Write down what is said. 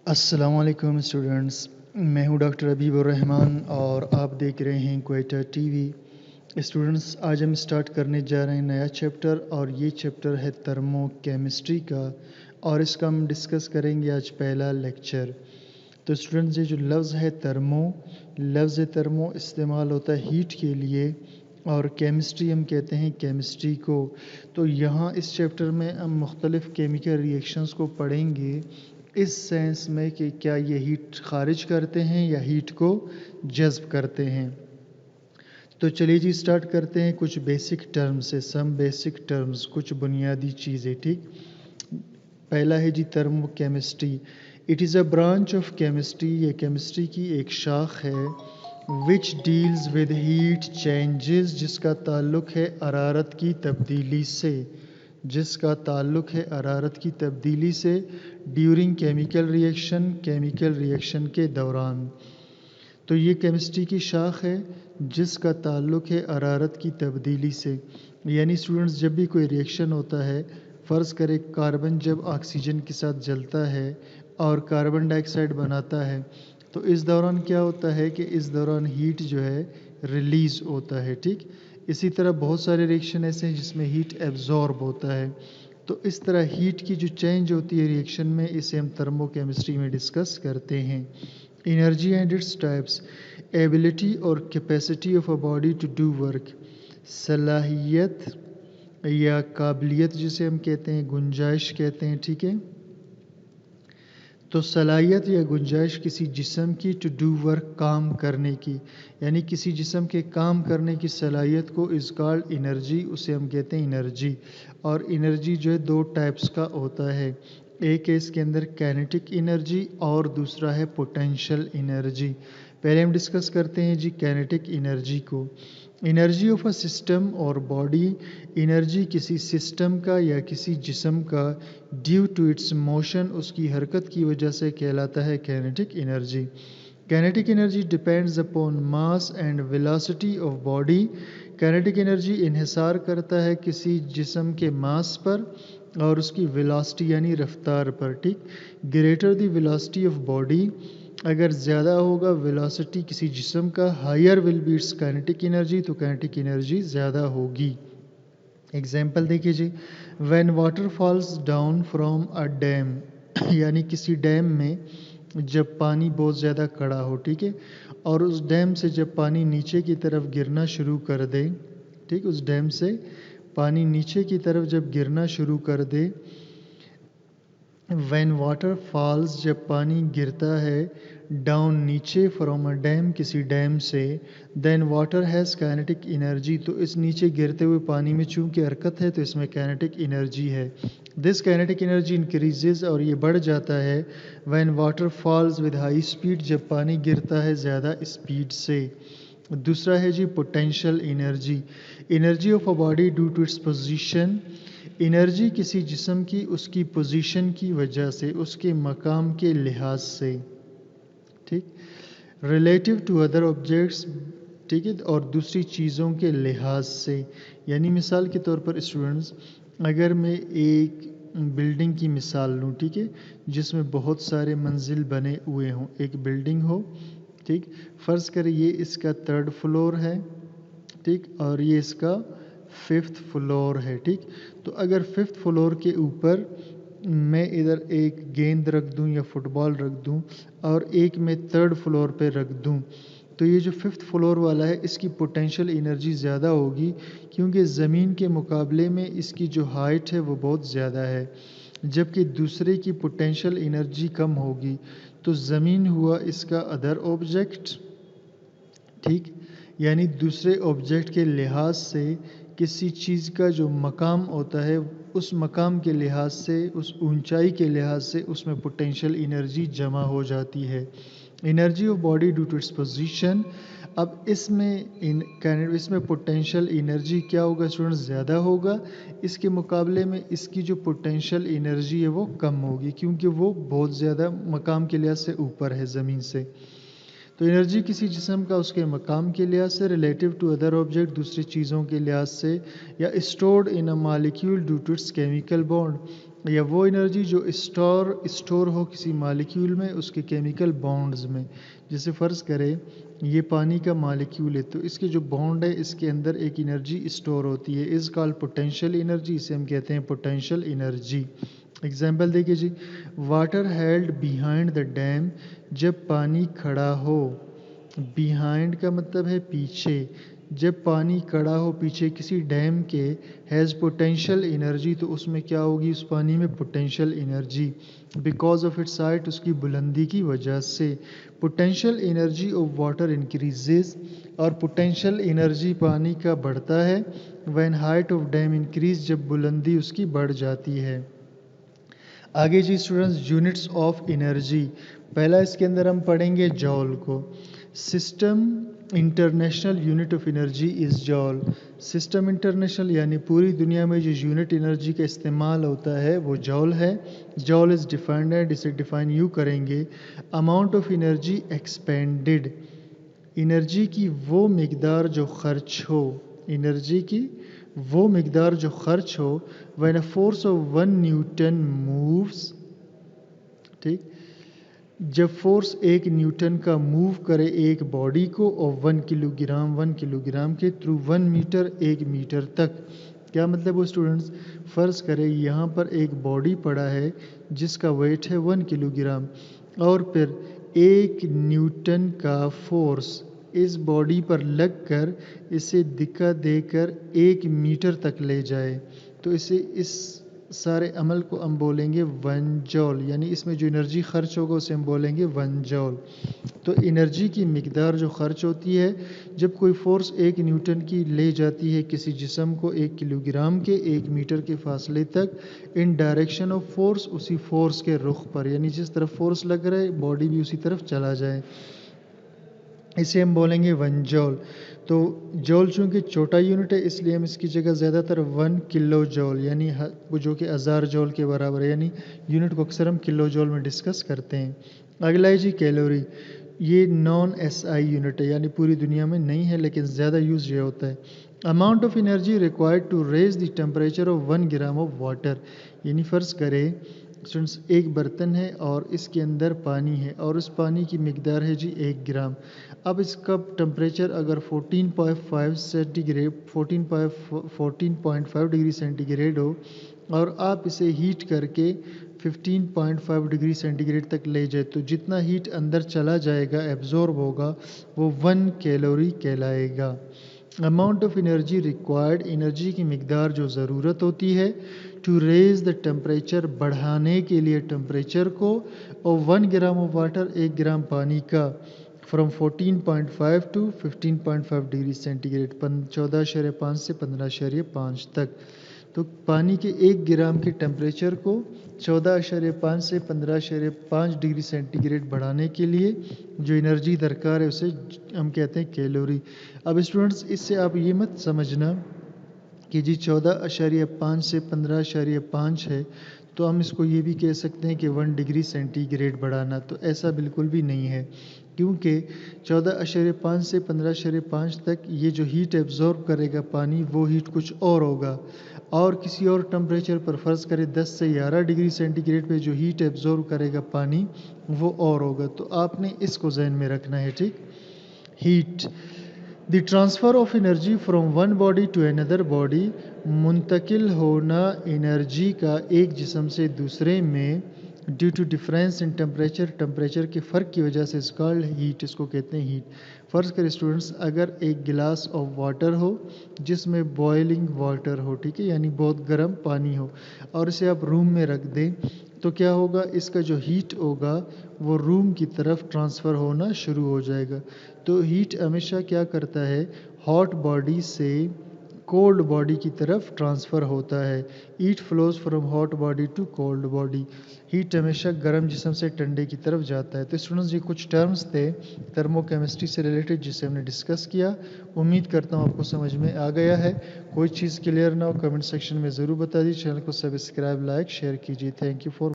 السلام علیکم اسٹوڈنٹس، میں ہوں ڈاکٹر حبیب الرحمان اور آپ دیکھ رہے ہیں کوئٹہ ٹی وی۔ اسٹوڈنٹس، آج ہم اسٹارٹ کرنے جا رہے ہیں نیا چیپٹر، اور یہ چیپٹر ہے تھرمو کیمسٹری کا، اور اس کا ہم ڈسکس کریں گے آج پہلا لیکچر۔ تو اسٹوڈنٹس، یہ جو لفظ تھرمو استعمال ہوتا ہے ہیٹ کے لیے، اور کیمسٹری ہم کہتے ہیں کیمسٹری کو۔ تو یہاں اس چیپٹر میں ہم مختلف کیمیکل ریئیکشنز کو پڑھیں گے اس سینس میں کہ کیا یہ ہیٹ خارج کرتے ہیں یا ہیٹ کو جذب کرتے ہیں۔ تو چلیے جی اسٹارٹ کرتے ہیں کچھ بیسک ٹرم سے، سم بیسک ٹرمز، کچھ بنیادی چیزیں، ٹھیک۔ پہلا ہے جی thermochemistry. It is a branch of chemistry, یہ کیمسٹری کی ایک شاخ ہے which deals with heat changes, جس کا تعلق ہے حرارت کی تبدیلی سے، ڈیورنگ کیمیکل ریئیکشن کے دوران۔ تو یہ کیمسٹری کی شاخ ہے جس کا تعلق ہے حرارت کی تبدیلی سے، یعنی اسٹوڈنٹس جب بھی کوئی ریئیکشن ہوتا ہے، فرض کرے کاربن جب آکسیجن کے ساتھ جلتا ہے اور کاربن ڈائی آکسائڈ بناتا ہے، تو اس دوران کیا ہوتا ہے کہ اس دوران ہیٹ جو ہے ریلیز ہوتا ہے، ٹھیک۔ اسی طرح بہت سارے ریئیکشن ایسے ہیں جس میں ہیٹ ایبزارب ہوتا ہے۔ تو اس طرح ہیٹ کی جو چینج ہوتی ہے ریئیکشن میں، اسے ہم تھرمو کیمسٹری میں ڈسکس کرتے ہیں۔ Energy and its types, ability اور capacity of a body to do work, صلاحیت یا قابلیت جسے ہم کہتے ہیں، گنجائش کہتے ہیں، ٹھیک ہے۔ تو صلاحیت یا گنجائش کسی جسم کی ٹو ڈو ورک، کام کرنے کی، یعنی کسی جسم کے کام کرنے کی صلاحیت کو از کالڈ انرجی، اسے ہم کہتے ہیں انرجی۔ اور انرجی جو ہے دو ٹائپس کا ہوتا ہے، ایک ہے اس کے اندر کائنیٹک انرجی اور دوسرا ہے پوٹینشیل انرجی۔ پہلے ہم ڈسکس کرتے ہیں جی کائنیٹک انرجی کو۔ انرجی آف اے سسٹم اور باڈی، انرجی کسی سسٹم کا یا کسی جسم کا ڈیو ٹو اٹس موشن، اس کی حرکت کی وجہ سے کہلاتا ہے kinetic energy. Kinetic energy depends upon mass and velocity of body, kinetic energy انحصار کرتا ہے کسی جسم کے ماس پر اور اس کی ویلاسٹی یعنی رفتار پر، ٹھیک۔ Greater the velocity of body, اگر زیادہ ہوگا ویلاسٹی کسی جسم کا، higher will be its kinetic energy, تو کائنیٹک انرجی زیادہ ہوگی۔ ایگزامپل دیکھیے جی، when water falls down from a dam, یعنی کسی ڈیم میں جب پانی بہت زیادہ کھڑا ہو، ٹھیک ہے، اور اس ڈیم سے جب پانی نیچے کی طرف گرنا شروع کر دے، ٹھیک، اس ڈیم سے پانی نیچے کی طرف جب گرنا شروع کر دے، وین واٹر فالز، جب پانی گرتا ہے ڈاؤن نیچے، فرام اے ڈیم، کسی ڈیم سے، دین واٹر ہیز کائنیٹک انرجی، تو اس نیچے گرتے ہوئے پانی میں چونکہ حرکت ہے تو اس میں کائنیٹک انرجی ہے۔ دس کائنیٹک انرجی انکریزز، اور یہ بڑھ جاتا ہے، when water falls with high speed, جب پانی گرتا ہے زیادہ اسپیڈ سے۔ دوسرا ہے جی potential energy, energy of a body due to its position, energy کسی جسم کی اس کی پوزیشن کی وجہ سے، اس کے مقام کے لحاظ سے، ٹھیک، ریلیٹیو ٹو ادر آبجیکٹس، ٹھیک ہے، اور دوسری چیزوں کے لحاظ سے۔ یعنی مثال کے طور پر اسٹوڈنٹس، اگر میں ایک بلڈنگ کی مثال لوں، ٹھیک ہے، جس میں بہت سارے منزل بنے ہوئے ہوں، ایک بلڈنگ ہو، ٹھیک، فرض کریں یہ اس کا 3rd فلور ہے، ٹھیک، اور یہ اس کا 5th فلور ہے، ٹھیک۔ تو اگر 5th فلور کے اوپر میں ادھر ایک گیند رکھ دوں یا فٹ بال رکھ دوں، اور ایک میں 3rd فلور پہ رکھ دوں، تو یہ جو 5th فلور والا ہے اس کی پوٹینشیل انرجی زیادہ ہوگی، کیونکہ زمین کے مقابلے میں اس کی جو ہائٹ ہے وہ بہت زیادہ ہے، جبکہ دوسرے کی پوٹینشیل انرجی کم ہوگی۔ تو زمین ہوا اس کا ادر آبجیکٹ، ٹھیک، یعنی دوسرے آبجیکٹ کے لحاظ سے کسی چیز کا جو مقام ہوتا ہے، اس مقام کے لحاظ سے، اس اونچائی کے لحاظ سے اس میں پوٹینشیل انرجی جمع ہو جاتی ہے۔ Energy of body due to its position, اب اس میں پوٹینشیل انرجی کیا ہوگا اسٹوڈنٹس، زیادہ ہوگا، اس کے مقابلے میں اس کی جو پوٹینشیل انرجی ہے وہ کم ہوگی، کیونکہ وہ بہت زیادہ مقام کے لحاظ سے اوپر ہے زمین سے۔ تو انرجی کسی جسم کا اس کے مقام کے لحاظ سے، ریلیٹیو ٹو ادر آبجیکٹ، دوسری چیزوں کے لحاظ سے، یا stored in a molecule due to its chemical bond, या वो एनर्जी जो स्टोर हो किसी मालिक्यूल में उसके केमिकल बॉन्ड्स में। जैसे फ़र्ज़ करें ये पानी का मालिक्यूल है तो इसके जो बॉन्ड है इसके अंदर एक एनर्जी स्टोर होती है, इज़ कॉल्ड पोटेंशियल एनर्जी, इसे हम कहते हैं पोटेंशियल एनर्जी। एग्जाम्पल देखिए जी, water held behind the dam, जब पानी खड़ा हो, बिहाइंड का मतलब है पीछे, जब पानी खड़ा हो पीछे किसी डैम के, हैज़ पोटेंशियल एनर्जी, तो उसमें क्या होगी, उस पानी में potential energy, because of its height, उसकी बुलंदी की वजह से। Potential energy of water increases, और पोटेंशियल एनर्जी पानी का बढ़ता है when height of dam increase, जब बुलंदी उसकी बढ़ जाती है। आगे जी स्टूडेंट्स, यूनिट्स ऑफ एनर्जी, पहला इसके अंदर हम पढ़ेंगे जॉल को। System international unit of energy is जॉल। System international यानी पूरी दुनिया में जो यूनिट एनर्जी का इस्तेमाल होता है वो जॉल है। जॉल इज़ डिफाइंड, इसे डिफाइन यू करेंगे, amount of energy expanded, energy की वो मिकदार जो खर्च हो, एनर्जी की वो मिकदार जो खर्च हो, when a force of 1 Newton moves, ठीक, जब फोर्स 1 न्यूटन का मूव करे एक बॉडी को, और 1 किलोग्राम के थ्रू 1 मीटर 1 मीटर तक। क्या मतलब वो स्टूडेंट्स, फ़र्ज़ करें यहाँ पर एक बॉडी पड़ा है जिसका वेट है 1 किलोग्राम, और फिर 1 न्यूटन का फोर्स इस बॉडी पर लगकर इसे धक्का देकर 1 मीटर तक ले जाए, तो इस सारे अमल को हम बोलेंगे 1 जॉल, यानी इसमें जो एनर्जी खर्च होगा उसे हम बोलेंगे 1 जॉल। तो एनर्जी की मिकदार जो खर्च होती है जब कोई फोर्स 1 न्यूटन की ले जाती है किसी जिस्म को 1 किलोग्राम के 1 मीटर के फासले तक, इन डायरेक्शन ऑफ फोर्स, उसी फोर्स के रुख पर, यानी जिस तरफ फोर्स लग रहा है बॉडी भी उसी तरफ चला जाए, इसे हम बोलेंगे 1 जॉल। तो जॉल चूँकि छोटा यूनिट है इसलिए हम इसकी जगह ज़्यादातर 1 किलो जॉल, यानी वो जो कि 1000 जॉल के बराबर है, यानी यूनिट को अक्सर हम किलो जॉल में डिस्कस करते हैं। अगला है जी कैलोरी, ये नॉन एसआई यूनिट है, यानी पूरी दुनिया में नहीं है लेकिन ज़्यादा यूज़ ये होता है। Amount of energy required to raise the temperature of 1 gram of water, यानी फ़र्ज़ करें स्टूडेंट्स एक बर्तन है और इसके अंदर पानी है और उस पानी की मिकदार है जी 1 ग्राम। अब इसका टेम्परेचर अगर 14.5 सेंटीग्रेड 14.5 डिग्री सेंटीग्रेड हो और आप इसे हीट करके 15.5 डिग्री सेंटीग्रेड तक ले जाए, तो जितना हीट अंदर चला जाएगा एब्जॉर्ब होगा वो 1 कैलोरी कहलाएगा। Amount of energy required, energy की मिकदार जो ज़रूरत होती है टू रेज द टेम्परेचर, बढ़ाने के लिए टेम्परेचर को, और 1 ग्राम ऑफ वाटर 1 ग्राम पानी का, फ्रॉम 14.5 टू 15.5 डिग्री सेंटीग्रेड, 14.5 से 15.5 तक। तो पानी के 1 ग्राम के टेम्परेचर को 14.5 से 15.5 डिग्री सेंटीग्रेड बढ़ाने के लिए जो एनर्जी दरकार है उसे हम कहते हैं कैलोरी। अब स्टूडेंट्स इससे आप ये मत समझना कि जी 14.5 से 15.5 है तो हम इसको ये भी कह सकते हैं कि 1 डिग्री सेंटीग्रेड बढ़ाना, तो ऐसा बिल्कुल भी नहीं है, क्योंकि 14.5 से 15.5 तक ये जो हीट एब्जॉर्ब करेगा पानी वो हीट कुछ और होगा, और किसी और टेम्परेचर पर फ़र्ज़ करें 10 से 11 डिग्री सेंटीग्रेड पे जो हीट एब्जॉर्ब करेगा पानी वो और होगा, तो आपने इसको जहन में रखना है, ठीक। Heat, the transfer of energy from one body to another body, मुंतकिल होना एनर्जी का एक जिस्म से दूसरे में, due to difference in temperature, temperature के फ़र्क की वजह से, इस कॉल्ड हीट, इसको कहते हैं हीट। फ़र्ज़ करें स्टूडेंट्स अगर एक गिलास ऑफ वाटर हो जिसमें बॉइलिंग वाटर हो, ठीक है, यानी बहुत गर्म पानी हो, और इसे आप रूम में रख दें, तो क्या होगा, इसका जो हीट होगा वो रूम की तरफ ट्रांसफ़र होना शुरू हो जाएगा। तो हीट हमेशा क्या करता है, हॉट बॉडी से कोल्ड बॉडी की तरफ ट्रांसफ़र होता है। Heat flows from hot body to cold body, heat हमेशा गर्म जिस्म से ठंडे की तरफ जाता है। तो स्टूडेंट्स ये कुछ टर्म्स थे थर्मोकेमिस्ट्री से रिलेटेड जिसे हमने डिस्कस किया। उम्मीद करता हूँ आपको समझ में आ गया है। कोई चीज़ क्लियर ना हो कमेंट सेक्शन में ज़रूर बता दीजिए। चैनल को सब्सक्राइब, लाइक, शेयर कीजिए। Thank you for